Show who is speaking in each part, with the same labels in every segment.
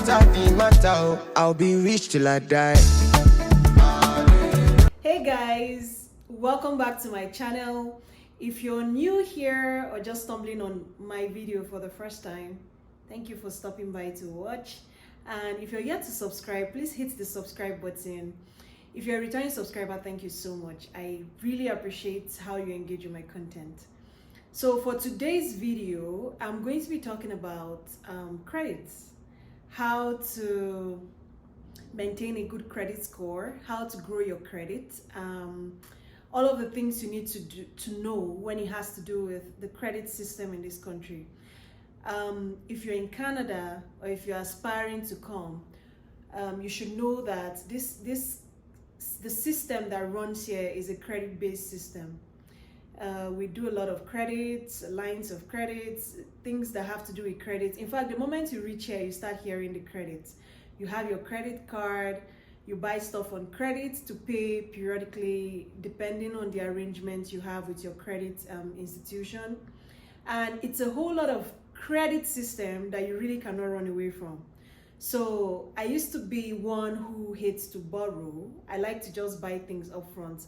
Speaker 1: matter the matter, I'll be rich till I die.
Speaker 2: Hey guys, welcome back to my channel. If you're new here or just stumbling on my video for the first time, thank you for stopping by to watch. And if you're yet to subscribe, please hit the subscribe button. If you're a returning subscriber, thank you so much. I really appreciate how you engage with my content. So for today's video, I'm going to be talking about credits, how to maintain a good credit score, how to grow your credit, all of the things you need to know when it has to do with the credit system in this country. If you're in Canada or if you're aspiring to come, you should know that the system that runs here is a credit-based system. We do a lot of credits, lines of credits, things that have to do with credits. In fact, the moment you reach here, you start hearing the credits. You have your credit card, you buy stuff on credit to pay periodically depending on the arrangement you have with your credit institution. And it's a whole lot of credit system that you really cannot run away from. So I used to be one who hates to borrow. I like to just buy things up front,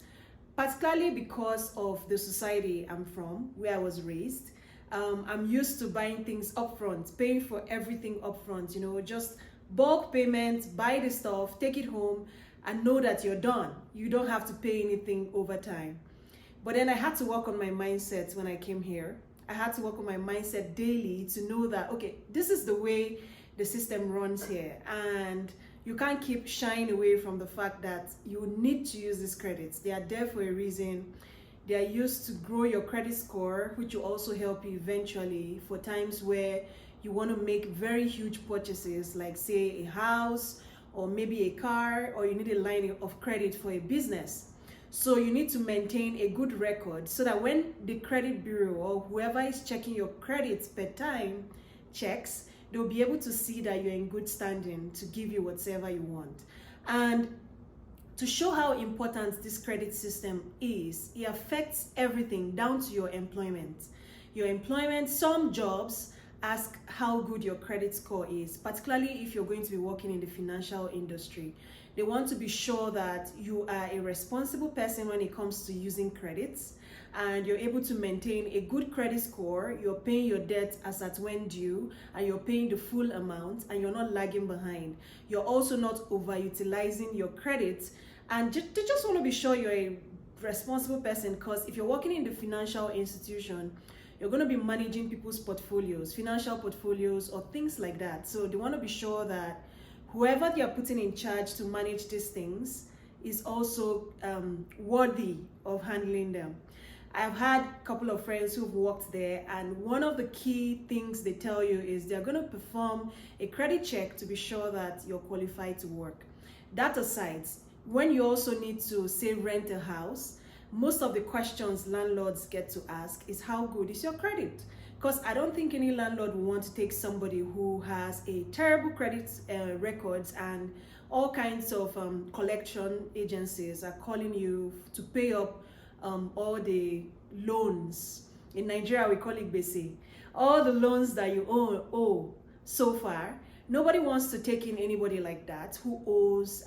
Speaker 2: particularly because of the society I'm from, where I was raised. I'm used to buying things up front, paying for everything up front, just bulk payment, buy the stuff, take it home, and know that you're done. You don't have to pay anything over time. But then I had to work on my mindset when I came here. I had to work on my mindset daily to know that, okay, this is the way the system runs here. And you can't keep shying away from the fact that you need to use these credits. They are there for a reason. They are used to grow your credit score, which will also help you eventually for times where you want to make very huge purchases, like say a house or maybe a car, or you need a line of credit for a business. So you need to maintain a good record so that when the credit bureau or whoever is checking your credits per time checks, they'll be able to see that you're in good standing to give you whatever you want. And to show how important this credit system is, it affects everything down to your employment. Your employment, some jobs ask how good your credit score is, particularly if you're going to be working in the financial industry. They want to be sure that you are a responsible person when it comes to using credits, and you're able to maintain a good credit score, you're paying your debt as at when due, and you're paying the full amount, and you're not lagging behind. You're also not overutilizing your credit, and they just want to be sure you're a responsible person, because if you're working in the financial institution, you're going to be managing people's portfolios, financial portfolios, or things like that. So they want to be sure that whoever they are putting in charge to manage these things is also worthy of handling them. I've had a couple of friends who've worked there, and one of the key things they tell you is they're going to perform a credit check to be sure that you're qualified to work. That aside, when you also need to, say, rent a house, most of the questions landlords get to ask is, how good is your credit? Because I don't think any landlord will want to take somebody who has a terrible credit records, and all kinds of collection agencies are calling you to pay up all the loans. In Nigeria, we call it bese. All the loans that you owe so far. Nobody wants to take in anybody like that who owes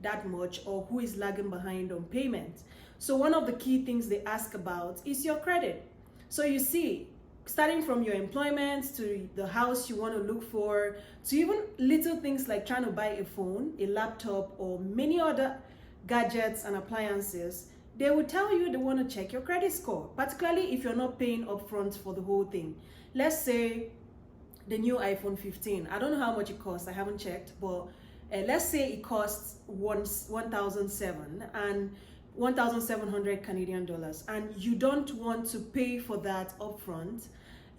Speaker 2: that much or who is lagging behind on payment. So one of the key things they ask about is your credit. So you see, starting from your employment to the house you want to look for, to even little things like trying to buy a phone, a laptop, or many other gadgets and appliances, they will tell you they want to check your credit score, particularly if you're not paying upfront for the whole thing. Let's say the new iPhone 15. I don't know how much it costs, I haven't checked, but let's say it costs 1,007 and 1,700 Canadian dollars, and you don't want to pay for that upfront.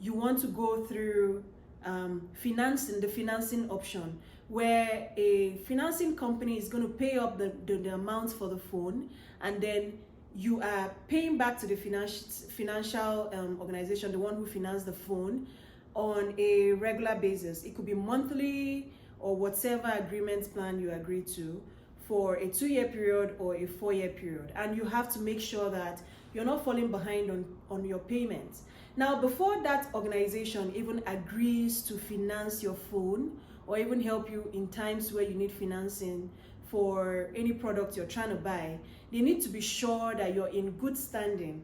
Speaker 2: You want to go through the financing option, where a financing company is going to pay up the amount for the phone, and then you are paying back to the financial organization, the one who financed the phone, on a regular basis. It could be monthly or whatever agreement plan you agree to, for a 2-year period or a 4-year period. And you have to make sure that you're not falling behind on your payments. Now, before that organization even agrees to finance your phone or even help you in times where you need financing for any product you're trying to buy, they need to be sure that you're in good standing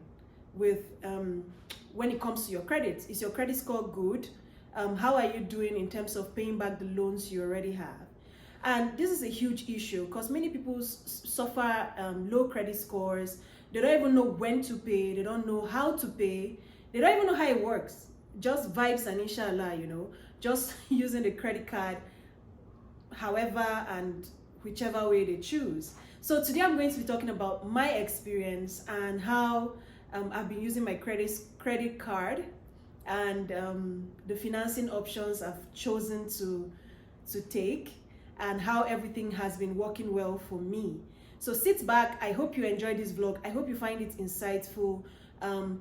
Speaker 2: with when it comes to your credit. Is your credit score good? How are you doing in terms of paying back the loans you already have? And this is a huge issue because many people suffer low credit scores. They don't even know when to pay. They don't know how to pay. They don't even know how it works. Just vibes and inshallah, just using the credit card however and whichever way they choose. So today I'm going to be talking about my experience and how I've been using my credit card and the financing options I've chosen to take, and how everything has been working well for me. So sit back. I hope you enjoyed this vlog. I hope you find it insightful.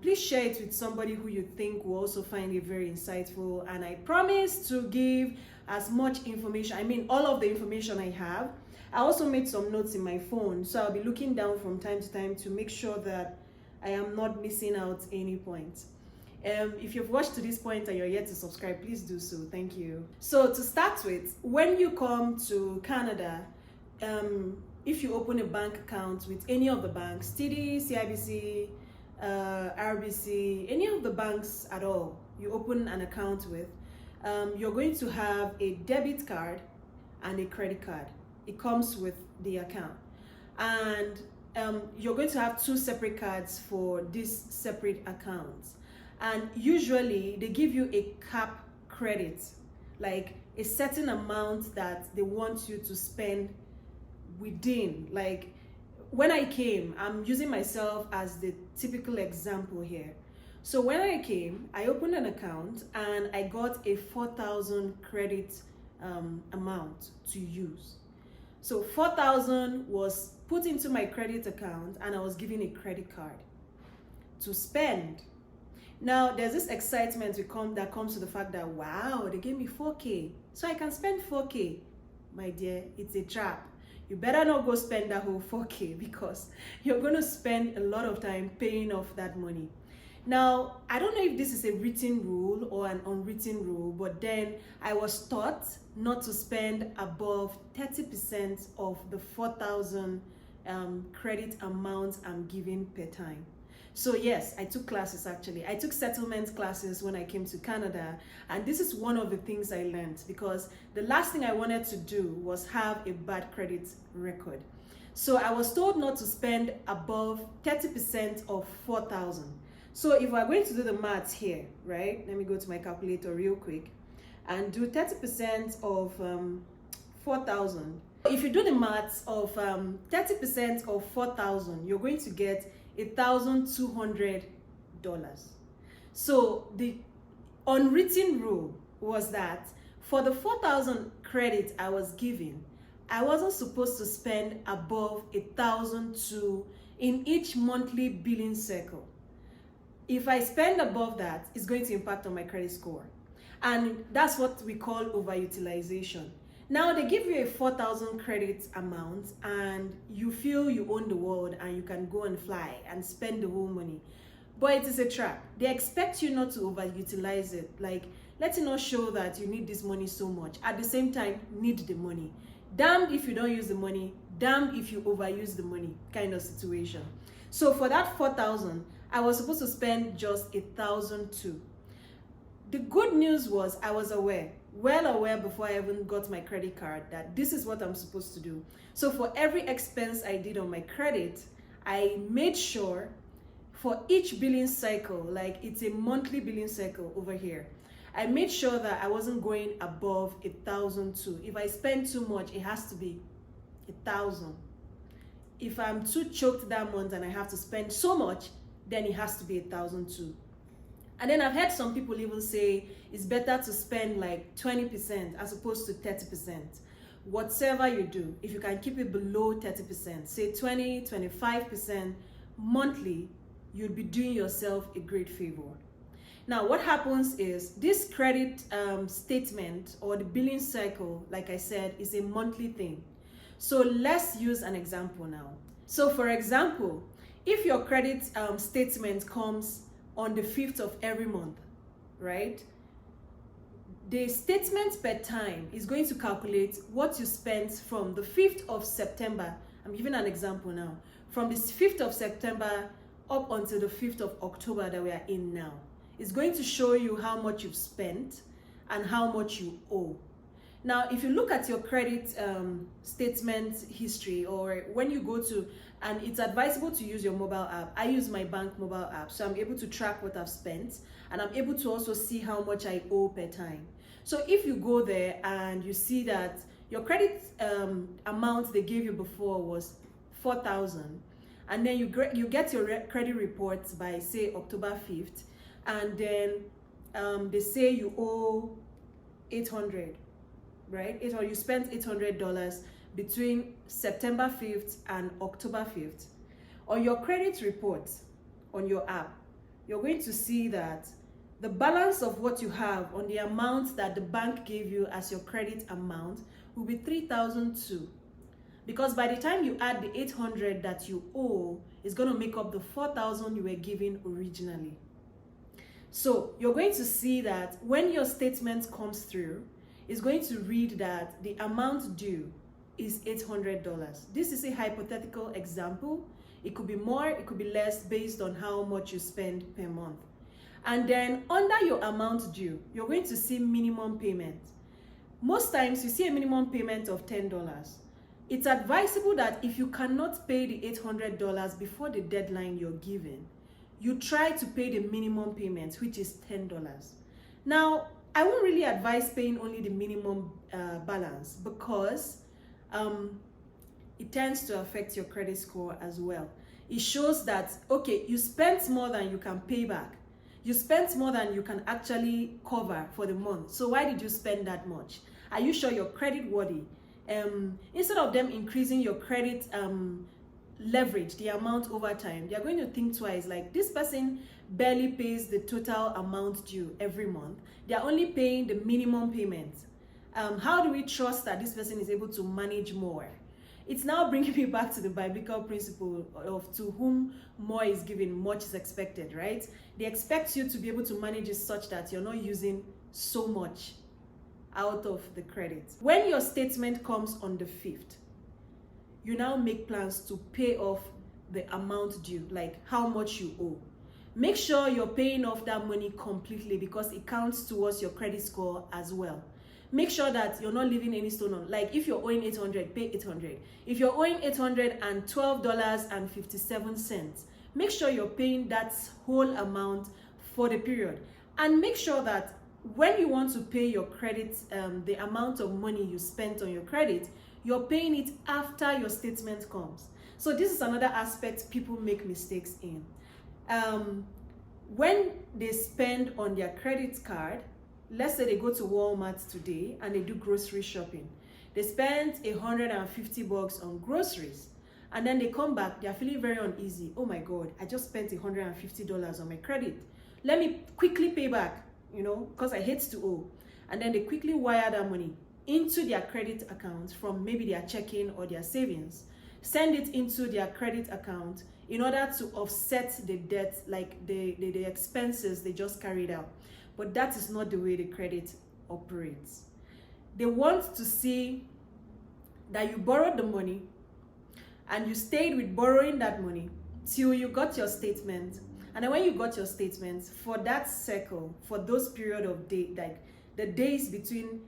Speaker 2: Please share it with somebody who you think will also find it very insightful. And I promise to give as much information, all of the information I have. I also made some notes in my phone, so I'll be looking down from time to time to make sure that I am not missing out any points. If you've watched to this point and you're yet to subscribe, please do so. Thank you. So to start with, when you come to Canada, if you open a bank account with any of the banks, TD, CIBC, RBC, any of the banks at all, you open an account with, you're going to have a debit card and a credit card. It comes with the account. And you're going to have two separate cards for these separate accounts. And usually they give you a cap credit, like a certain amount that they want you to spend within. Like when I came, I'm using myself as the typical example here. So when I came, I opened an account and I got a 4,000 credit amount to use. So 4,000 was put into my credit account and I was given a credit card to spend. Now, there's this excitement that comes to the fact that, wow, they gave me 4K, so I can spend 4K. My dear, it's a trap. You better not go spend that whole 4K because you're going to spend a lot of time paying off that money. Now, I don't know if this is a written rule or an unwritten rule, but then I was taught not to spend above 30% of the 4,000 credit amount I'm given per time. So yes, I took classes actually. I took settlement classes when I came to Canada, and this is one of the things I learned because the last thing I wanted to do was have a bad credit record. So I was told not to spend above 30% of 4,000. So if we're going to do the maths here, right? Let me go to my calculator real quick and do 30% of 4,000. If you do the maths of 30% of 4,000, you're going to get $1,200. So the unwritten rule was that for the 4,000 credits I was given, I wasn't supposed to spend above 1,002 in each monthly billing cycle. If I spend above that, it's going to impact on my credit score. And that's what we call overutilization. Now they give you a 4,000 credit amount and you feel you own the world and you can go and fly and spend the whole money. But it is a trap. They expect you not to overutilize it. Like, let's not show that you need this money so much. At the same time, need the money. Damned if you don't use the money, damned if you overuse the money kind of situation. So for that 4,000, I was supposed to spend just 1,002. The good news was I was well aware before I even got my credit card that this is what I'm supposed to do. So for every expense I did on my credit, I made sure for each billing cycle, like it's a monthly billing cycle over here, I made sure that I wasn't going above 1,002. If I spend too much, it has to be 1,000. If I'm too choked that month and I have to spend so much, then it has to be 1,002. And then I've heard some people even say it's better to spend like 20% as opposed to 30%. Whatever you do, if you can keep it below 30%, say 20, 25% monthly, you'd be doing yourself a great favor. Now, what happens is this credit statement or the billing cycle, like I said, is a monthly thing. So let's use an example now. So for example, if your credit statement comes on the 5th of every month, right? the statement per time is going to calculate what you spent from the 5th of September. I'm giving an example now. From the 5th of September up until the 5th of October that we are in now. It's going to show you how much you've spent and how much you owe. Now, if you look at your credit statement history, or when you go to, and it's advisable to use your mobile app. I use my bank mobile app, so I'm able to track what I've spent, and I'm able to also see how much I owe per time. So if you go there and you see that your credit amount they gave you before was 4,000, and then you get your credit reports by, say, October 5th, and then they say you owe 800, right? Or you spent $800 between September 5th and October 5th. On your credit report on your app, you're going to see that the balance of what you have on the amount that the bank gave you as your credit amount will be 3,002. Because by the time you add the 800 that you owe, it's going to make up the 4,000 you were given originally. So you're going to see that when your statement comes through, it's going to read that the amount due is $800. This is a hypothetical example. It could be more, it could be less, based on how much you spend per month. And then under your amount due, you're going to see minimum payment. Most times you see a minimum payment of $10. It's advisable that if you cannot pay the $800 before the deadline you're given, you try to pay the minimum payment, which is $10. Now, I won't really advise paying only the minimum balance, because it tends to affect your credit score as well. It shows that, okay, you spent more than you can pay back. You spent more than you can actually cover for the month. So why did you spend that much? Are you sure you're credit worthy? Instead of them increasing your credit leverage, the amount over time, they're going to think twice. Like, this person barely pays the total amount due every month. They're only paying the minimum payment. How do we trust that this person is able to manage more? It's now bringing me back to the biblical principle of to whom more is given, much is expected, right? They expect you to be able to manage it such that you're not using so much out of the credit. When your statement comes on the 5th, you now make plans to pay off the amount due, like how much you owe. Make sure you're paying off that money completely, because it counts towards your credit score as well. Make sure that you're not leaving any stone on. Like, if you're owing 800, pay 800. If you're owing $812.57, make sure you're paying that whole amount for the period. And make sure that when you want to pay your credit, the amount of money you spent on your credit, you're paying it after your statement comes. So this is another aspect people make mistakes in. When they spend on their credit card, let's say they go to Walmart today and they do grocery shopping. They spent $150 on groceries, and then they come back, they're feeling very uneasy. Oh my God, I just spent $150 on my credit. Let me quickly pay back, because I hate to owe. And then they quickly wire that money into their credit account from maybe their checking or their savings. Send it into their credit account in order to offset the debt, like the expenses they just carried out. But that is not the way the credit operates. They want to see that you borrowed the money and you stayed with borrowing that money till you got your statement. And then when you got your statement, for that cycle, for those period of day, like the days between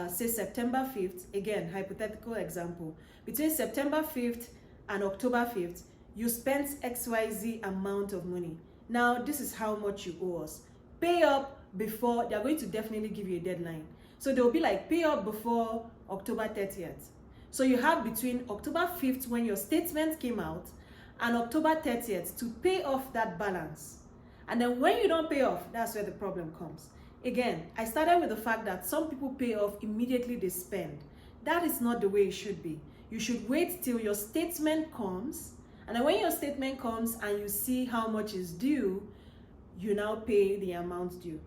Speaker 2: say September 5th, again, hypothetical example, between September 5th and October 5th, you spent XYZ amount of money. Now, this is how much you owe us. Pay up before, they're going to definitely give you a deadline. So they'll be like, pay up before October 30th. So you have between October 5th, when your statement came out, and October 30th to pay off that balance. And then when you don't pay off, that's where the problem comes. Again, I started with the fact that some people pay off immediately they spend. That is not the way it should be. You should wait till your statement comes, and then when your statement comes and you see how much is due, you now pay the amount due.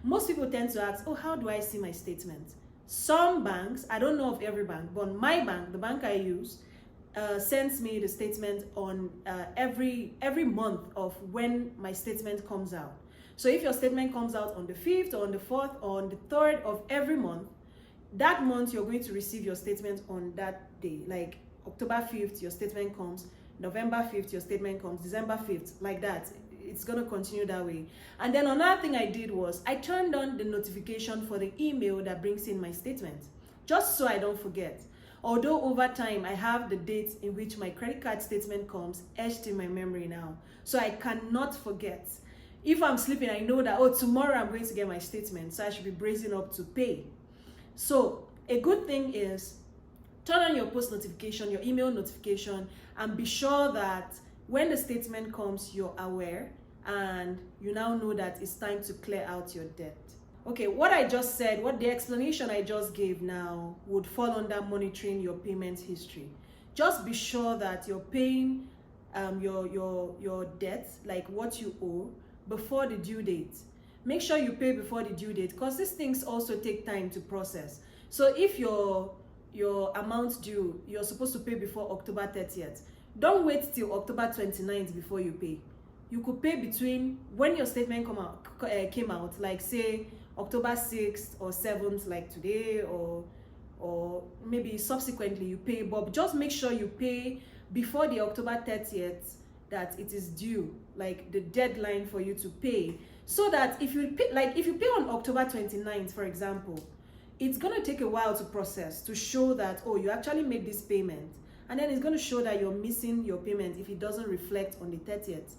Speaker 2: Most people tend to ask, oh, how do I see my statement? Some banks, I don't know of every bank, but my bank, the bank I use, sends me the statement on every month of when my statement comes out. So if your statement comes out on the 5th or on the 4th or on the 3rd of every month, that month you're going to receive your statement on that day. Like October 5th, your statement comes, November 5th, your statement comes, December 5th, like that. It's going to continue that way. And then another thing I did was I turned on the notification for the email that brings in my statement, just so I don't forget. Although over time I have the date in which my credit card statement comes etched in my memory now, so I cannot forget. If I'm sleeping, I know that, oh, tomorrow I'm going to get my statement, so I should be bracing up to pay. So a good thing is turn on your post notification, your email notification, and be sure that when the statement comes, you're aware and you now know that it's time to clear out your debt. Okay, what I just said, what the explanation I just gave now would fall under monitoring your payment history. Just be sure that you're paying your debt, like what you owe, before the due date. Make sure you pay before the due date, because these things also take time to process. So if your amount due, you're supposed to pay before October 30th. Don't wait till October 29th before you pay. You could pay between when your statement came out, like say October 6th or 7th, like today, or maybe subsequently you pay, but just make sure you pay before the October 30th that it is due, like the deadline for you to pay, so that if you pay on October 29th, for example, it's going to take a while to process, to show that, oh, you actually made this payment, and then it's going to show that you're missing your payment if it doesn't reflect on the 30th.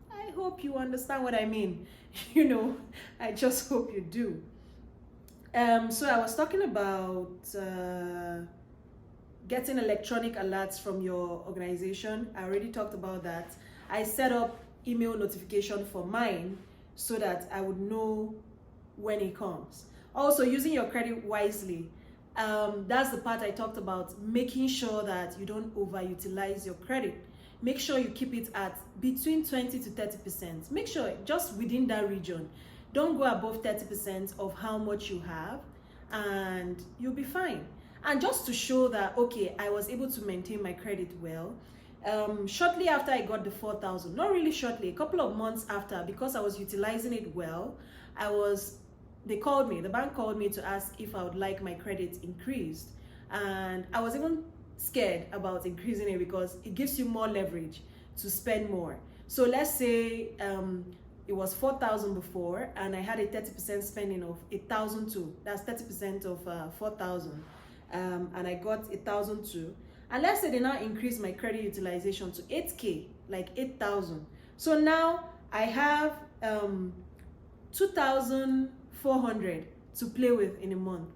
Speaker 2: I hope you understand what I mean. I just hope you do. So I was talking about getting electronic alerts from your organization. I already talked about that. I set up email notification for mine so that I would know when it comes. Also, using your credit wisely. That's the part I talked about, making sure that you don't overutilize your credit. Make sure you keep it at between 20 to 30%. Make sure just within that region. Don't go above 30% of how much you have, and you'll be fine. And just to show that, okay, I was able to maintain my credit well, shortly after I got the 4,000, not really shortly, a couple of months after, because I was utilizing it well, the bank called me to ask if I would like my credit increased. And I was even scared about increasing it because it gives you more leverage to spend more. So let's say it was 4,000 before, and I had a 30% spending of 1,002. That's 30% of 4,000. And I got 1,002. And let's say they now increase my credit utilization to 8K, like 8,000. So now I have 2,400 to play with in a month.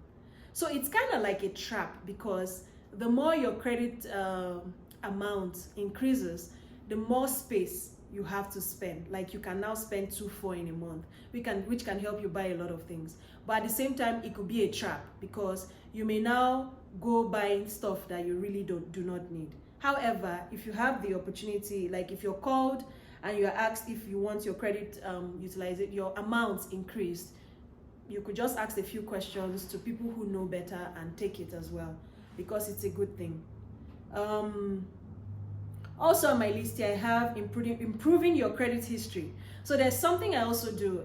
Speaker 2: So it's kind of like a trap, because the more your credit amount increases, the more space you have to spend. Like you can now spend 2,400 in a month, which can help you buy a lot of things. But at the same time, it could be a trap, because you may now go buying stuff that you really do not need. However, if you have the opportunity, like if you're called and you're asked if you want your credit your amounts increased, you could just ask a few questions to people who know better and take it as well, because it's a good thing. Also on my list here, I have improving your credit history. So there's something I also do.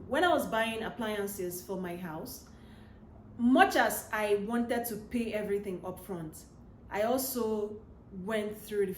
Speaker 2: When I was buying appliances for my house, much as I wanted to pay everything upfront, I also went through the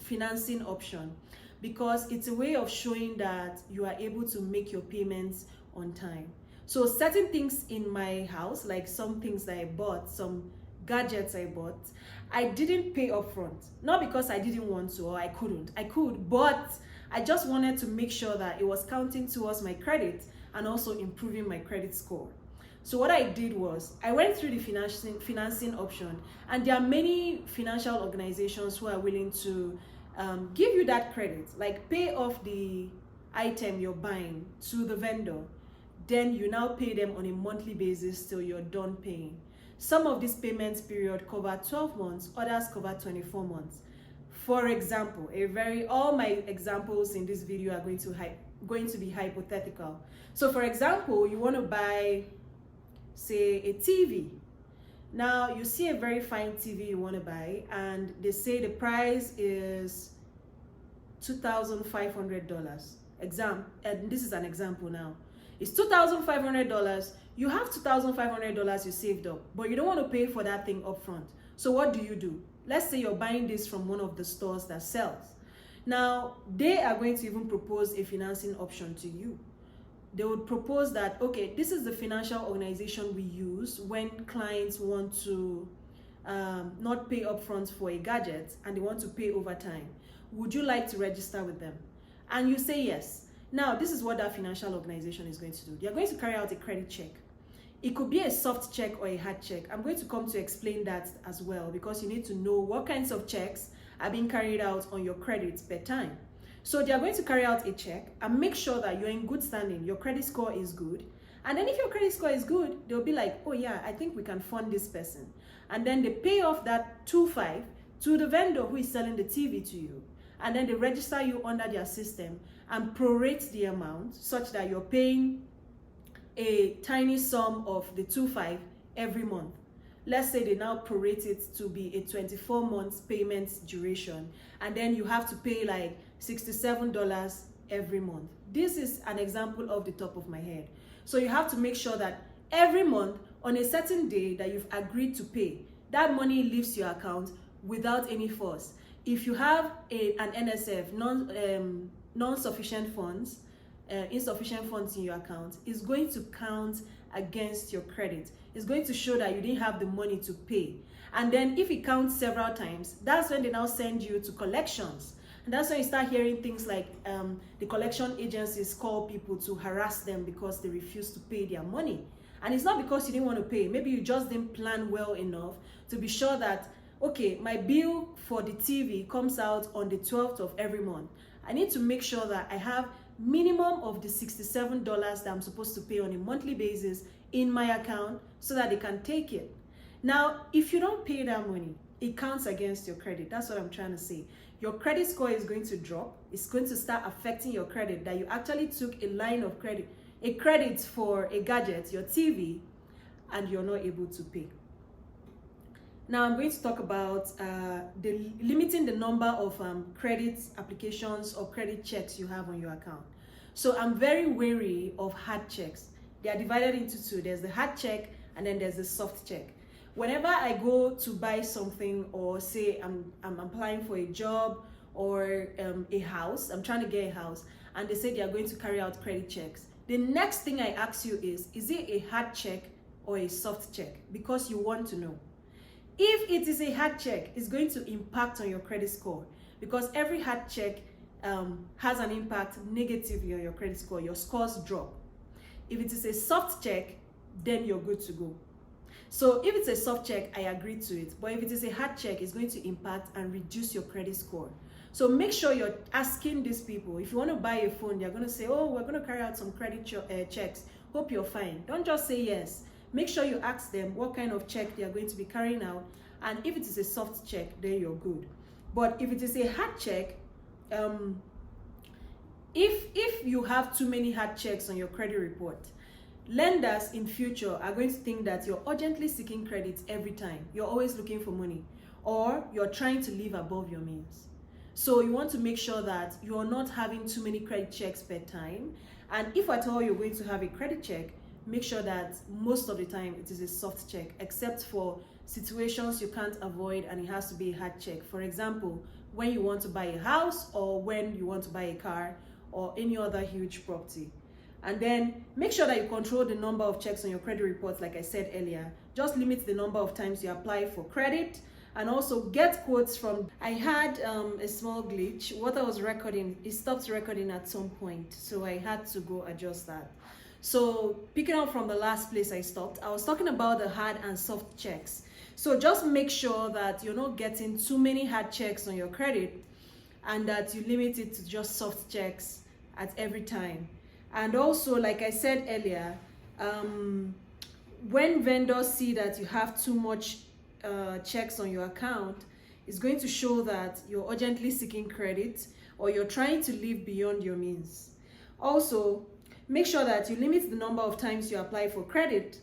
Speaker 2: financing option, because it's a way of showing that you are able to make your payments on time. So certain things in my house, like some things that I bought, some gadgets I bought, I didn't pay upfront. Not because I didn't want to or I couldn't. I could, but I just wanted to make sure that it was counting towards my credit and also improving my credit score. So what I did was I went through the financing option, and there are many financial organizations who are willing to give you that credit, like pay off the item you're buying to the vendor. Then you now pay them on a monthly basis till you're done paying. Some of these payments period cover 12 months, others cover 24 months. For example, all my examples in this video are going to be hypothetical. So for example, you want to buy, say, a TV. Now you see a very fine TV you want to buy, and they say the price is $2,500. and this is an example now, it's $2,500. You have $2,500 you saved up, but you don't want to pay for that thing up front. So what do? Let's say you're buying this from one of the stores that sells. Now, they are going to even propose a financing option to you. They would propose that, okay, this is the financial organization we use when clients want to not pay upfront for a gadget and they want to pay over time. Would you like to register with them? And you say yes. Now, this is what that financial organization is going to do. They're going to carry out a credit check. It could be a soft check or a hard check. I'm going to come to explain that as well, because you need to know what kinds of checks are being carried out on your credits per time. So they are going to carry out a check and make sure that you're in good standing, your credit score is good. And then if your credit score is good, they'll be like, oh yeah, I think we can fund this person. And then they pay off that 2.5 to the vendor who is selling the TV to you. And then they register you under their system and prorate the amount such that you're paying a tiny sum of the 2.5 every month. Let's say they now prorate it to be a 24 months payment duration, and then you have to pay like $67 every month. This is an example off the top of my head. So you have to make sure that every month on a certain day that you've agreed to pay, that money leaves your account without any force. If you have an NSF, non-sufficient funds, insufficient funds in your account, is going to count against your credit. It's going to show that you didn't have the money to pay. And then if it counts several times, that's when they now send you to collections. And that's when you start hearing things like the collection agencies call people to harass them because they refuse to pay their money. And it's not because you didn't want to pay. Maybe you just didn't plan well enough to be sure that, okay, my bill for the TV comes out on the 12th of every month. I need to make sure that I have minimum of the $67 that I'm supposed to pay on a monthly basis in my account so that they can take it. Now, if you don't pay that money, it counts against your credit. That's what I'm trying to say. Your credit score is going to drop. It's going to start affecting your credit, that you actually took a line of credit, a credit for a gadget, your TV, and you're not able to pay. Now I'm going to talk about limiting the number of credit applications or credit checks you have on your account. So I'm very wary of hard checks. They are divided into two. There's the hard check and then there's the soft check. Whenever I go to buy something, or say I'm applying for a job or a house, I'm trying to get a house, and they say they are going to carry out credit checks, the next thing I ask you is it a hard check or a soft check? Because you want to know. If it is a hard check, it's going to impact on your credit score, because every hard check has an impact negatively on your credit score. Your scores drop. If it is a soft check, then you're good to go. So if it's a soft check, I agree to it. But if it is a hard check, it's going to impact and reduce your credit score. So make sure you're asking these people. If you want to buy a phone, they're going to say, oh, we're going to carry out some credit checks. Hope you're fine. Don't just say yes. Make sure you ask them what kind of check they are going to be carrying out. And if it is a soft check, then you're good. But if it is a hard check, if you have too many hard checks on your credit report, lenders in future are going to think that you're urgently seeking credit every time. You're always looking for money, or you're trying to live above your means. So you want to make sure that you're not having too many credit checks per time. And if at all you're going to have a credit check, make sure that most of the time it is a soft check, except for situations you can't avoid and it has to be a hard check. For example, when you want to buy a house, or when you want to buy a car, or any other huge property. And then make sure that you control the number of checks on your credit reports. Like I said earlier, just limit the number of times you apply for credit, and also get quotes from. I had a small glitch. What I was recording, it stopped recording at some point, so I had to go adjust that. So picking up from the last place I stopped, I was talking about the hard and soft checks. So just make sure that you're not getting too many hard checks on your credit, and that you limit it to just soft checks at every time. And also, like I said earlier, when vendors see that you have too much checks on your account, it's going to show that you're urgently seeking credit, or you're trying to live beyond your means. Also, make sure that you limit the number of times you apply for credit,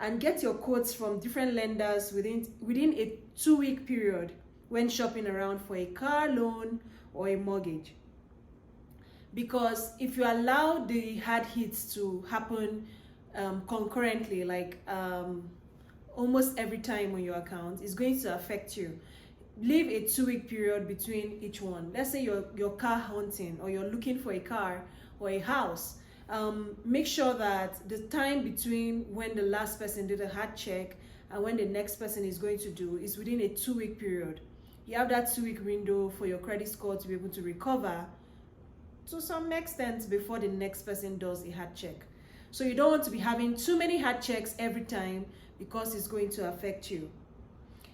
Speaker 2: and get your quotes from different lenders within a 2-week period when shopping around for a car loan or a mortgage. because if you allow the hard hits to happen concurrently, like almost every time on your account, it's going to affect you. Leave a 2-week period between each one. Let's say you're car hunting, or you're looking for a car or a house. Make sure that the time between when the last person did a hard check and when the next person is going to do is within a 2-week period. You have that 2-week window for your credit score to be able to recover to some extent before the next person does a hard check. So you don't want to be having too many hard checks every time, because it's going to affect you.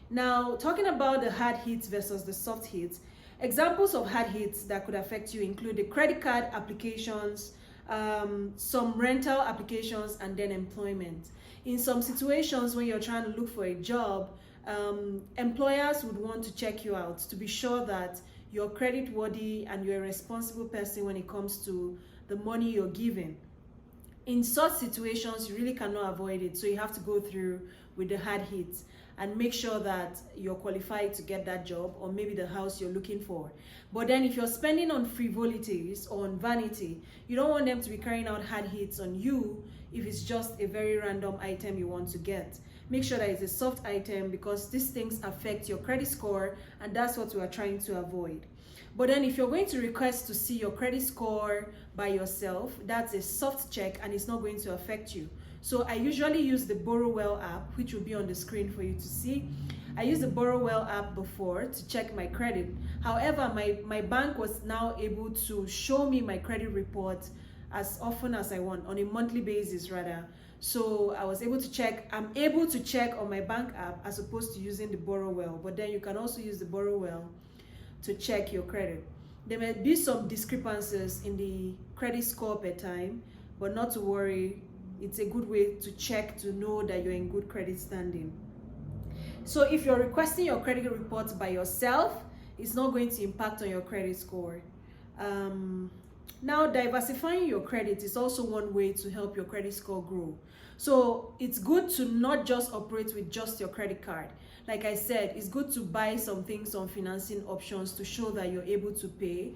Speaker 2: Now, talking about the hard hits versus the soft hits, examples of hard hits that could affect you include the credit card applications, some rental applications, and then employment. In some situations, when you're trying to look for a job, employers would want to check you out to be sure that you're credit worthy and you're a responsible person when it comes to the money you're giving. In such situations, you really cannot avoid it, so you have to go through with the hard hits and make sure that you're qualified to get that job or maybe the house you're looking for. But then if you're spending on frivolities or on vanity, you don't want them to be carrying out hard hits on you if it's just a very random item you want to get. Make sure that it's a soft item, because these things affect your credit score, and that's what we are trying to avoid. But then if you're going to request to see your credit score by yourself, that's a soft check and it's not going to affect you. So I usually use the Borrowwell app, which will be on the screen for you to see. I used the Borrowwell app before to check my credit. However, my bank was now able to show me my credit report as often as I want, on a monthly basis rather. So I was able to check, I'm able to check on my bank app as opposed to using the Borrowwell. But then you can also use the Borrowwell to check your credit. There may be some discrepancies in the credit score per time, but not to worry. It's a good way to check to know that you're in good credit standing. So if you're requesting your credit reports by yourself, it's not going to impact on your credit score. Now, diversifying your credit is also one way to help your credit score grow. So it's good to not just operate with just your credit card. Like I said, it's good to buy some things on financing options to show that you're able to pay.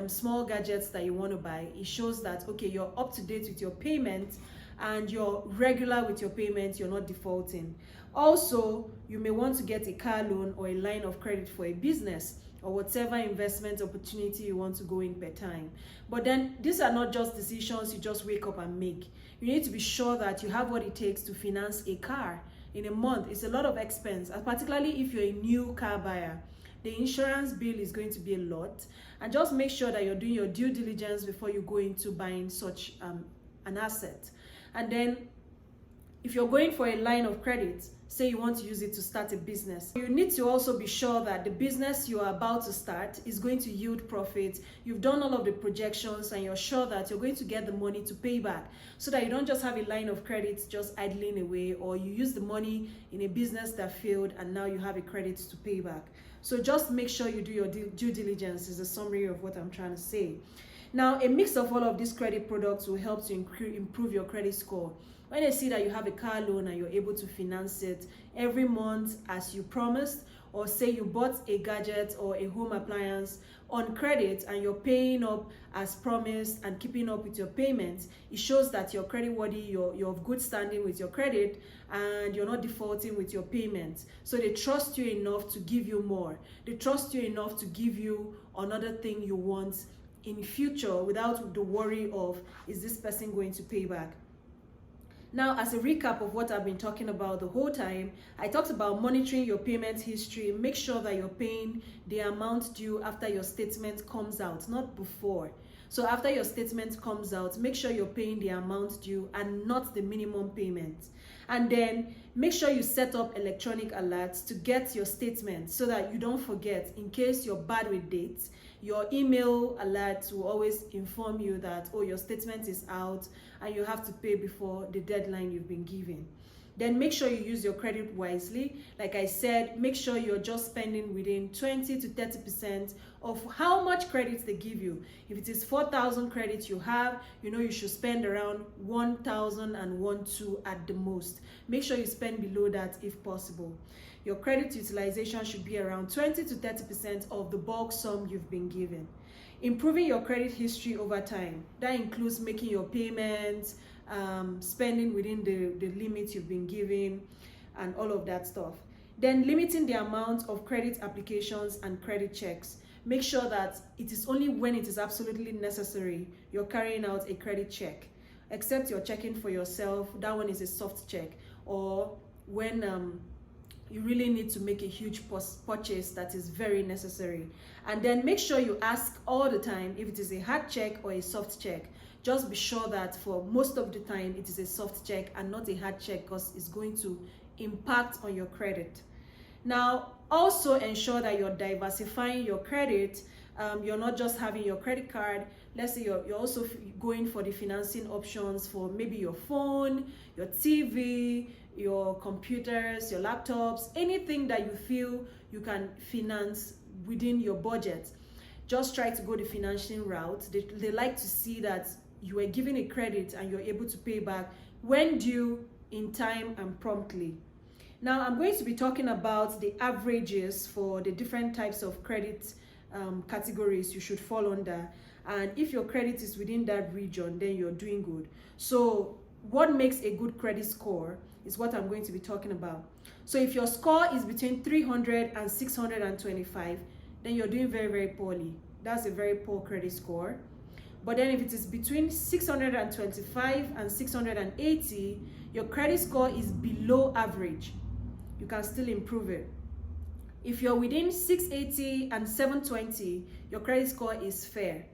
Speaker 2: Small gadgets that you want to buy, it shows that, okay, you're up to date with your payments and you're regular with your payments, you're not defaulting. Also, you may want to get a car loan or a line of credit for a business or whatever investment opportunity you want to go in per time. But then these are not just decisions you just wake up and make. You need to be sure that you have what it takes to finance a car. In a month, it's a lot of expense, particularly if you're a new car buyer. The insurance bill is going to be a lot, and just make sure that you're doing your due diligence before you go into buying such an asset. And then if you're going for a line of credit, say you want to use it to start a business, you need to also be sure that the business you are about to start is going to yield profit. You've done all of the projections and you're sure that you're going to get the money to pay back, so that you don't just have a line of credit just idling away, or you use the money in a business that failed and now you have a credit to pay back. So just make sure you do your due diligence is a summary of what I'm trying to say. Now, a mix of all of these credit products will help to improve your credit score. When they see that you have a car loan and you're able to finance it every month as you promised, or say you bought a gadget or a home appliance on credit and you're paying up as promised and keeping up with your payments, it shows that you're credit worthy, you're of good standing with your credit, and you're not defaulting with your payments. So they trust you enough to give you more. They trust you enough to give you another thing you want in future without the worry of, is this person going to pay back? Now, as a recap of what I've been talking about the whole time, I talked about monitoring your payment history. Make sure that you're paying the amount due after your statement comes out, not before. So after your statement comes out, make sure you're paying the amount due and not the minimum payment. And then make sure you set up electronic alerts to get your statement so that you don't forget. In case you're bad with dates, your email alerts will always inform you that, oh, your statement is out and you have to pay before the deadline you've been given. Then make sure you use your credit wisely. Like I said, make sure you're just spending within 20 to 30% of how much credit they give you. If it is 4,000 credits you have, you know you should spend around 1,000 and 1,200 at the most. Make sure you spend below that if possible. your credit utilization should be around 20 to 30% of the bulk sum you've been given. Improving your credit history over time. That includes making your payments, spending within the limits you've been given, and all of that stuff. Then limiting the amount of credit applications and credit checks. Make sure that it is only when it is absolutely necessary you're carrying out a credit check. Except you're checking for yourself, that one is a soft check. Or when you really need to make a huge purchase that is very necessary. And then make sure you ask all the time if it is a hard check or a soft check. Just be sure that for most of the time it is a soft check and not a hard check, because it's going to impact on your credit. Now, also ensure that you're diversifying your credit. You're not just having your credit card. Let's say you're also going for the financing options for maybe your phone, your TV, your computers, your laptops, anything that you feel you can finance within your budget. Just try to go the financing route. They like to see that you are given a credit and you're able to pay back when due, in time, and promptly. Now, I'm going to be talking about the averages for the different types of credit categories you should fall under. And if your credit is within that region, then you're doing good. So what makes a good credit score is what I'm going to be talking about. So if your score is between 300 and 625, then you're doing very, very poorly. That's a very poor credit score. But then if it is between 625 and 680, your credit score is below average. You can still improve it. If you're within 680 and 720, your credit score is fair.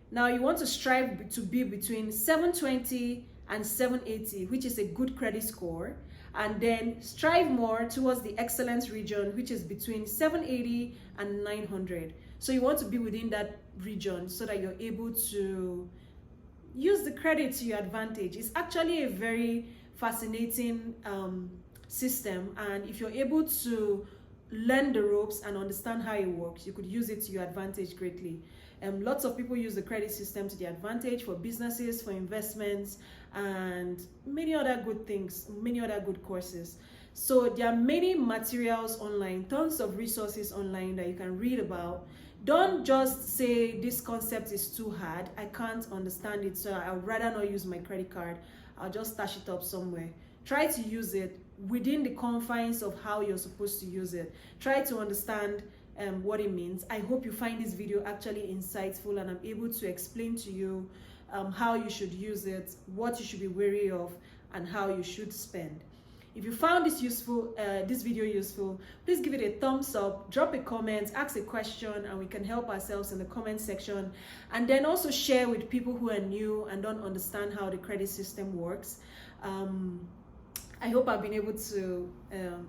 Speaker 2: Now you want to strive to be between 720 and 780, which is a good credit score, and then strive more towards the excellence region, which is between 780 and 900. So you want to be within that region so that you're able to use the credit to your advantage. It's actually a very fascinating system, and if you're able to learn the ropes and understand how it works, you could use it to your advantage greatly. Lots of people use the credit system to their advantage for businesses, for investments, and many other good things, many other good courses. So there are many materials online, tons of resources online that you can read about. Don't just say this concept is too hard, I can't understand it, so I would rather not use my credit card, I'll just stash it up somewhere. Try to use it within the confines of how you're supposed to use it. Try to understand what it means. I hope you find this video actually insightful and I'm able to explain to you how you should use it, what you should be wary of, and how you should spend. If you found this useful, this video useful, please give it a thumbs up, drop a comment, ask a question, and we can help ourselves in the comment section. And then also share with people who are new and don't understand how the credit system works. I hope I've been able to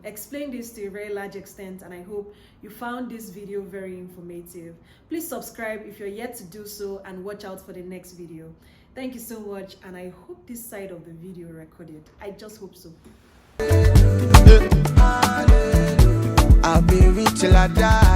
Speaker 2: explain this to a very large extent, and I hope you found this video very informative. Please subscribe if you're yet to do so, and watch out for the next video. Thank you so much, and I hope this side of the video recorded. I just hope so.
Speaker 1: I'll be rich till I die.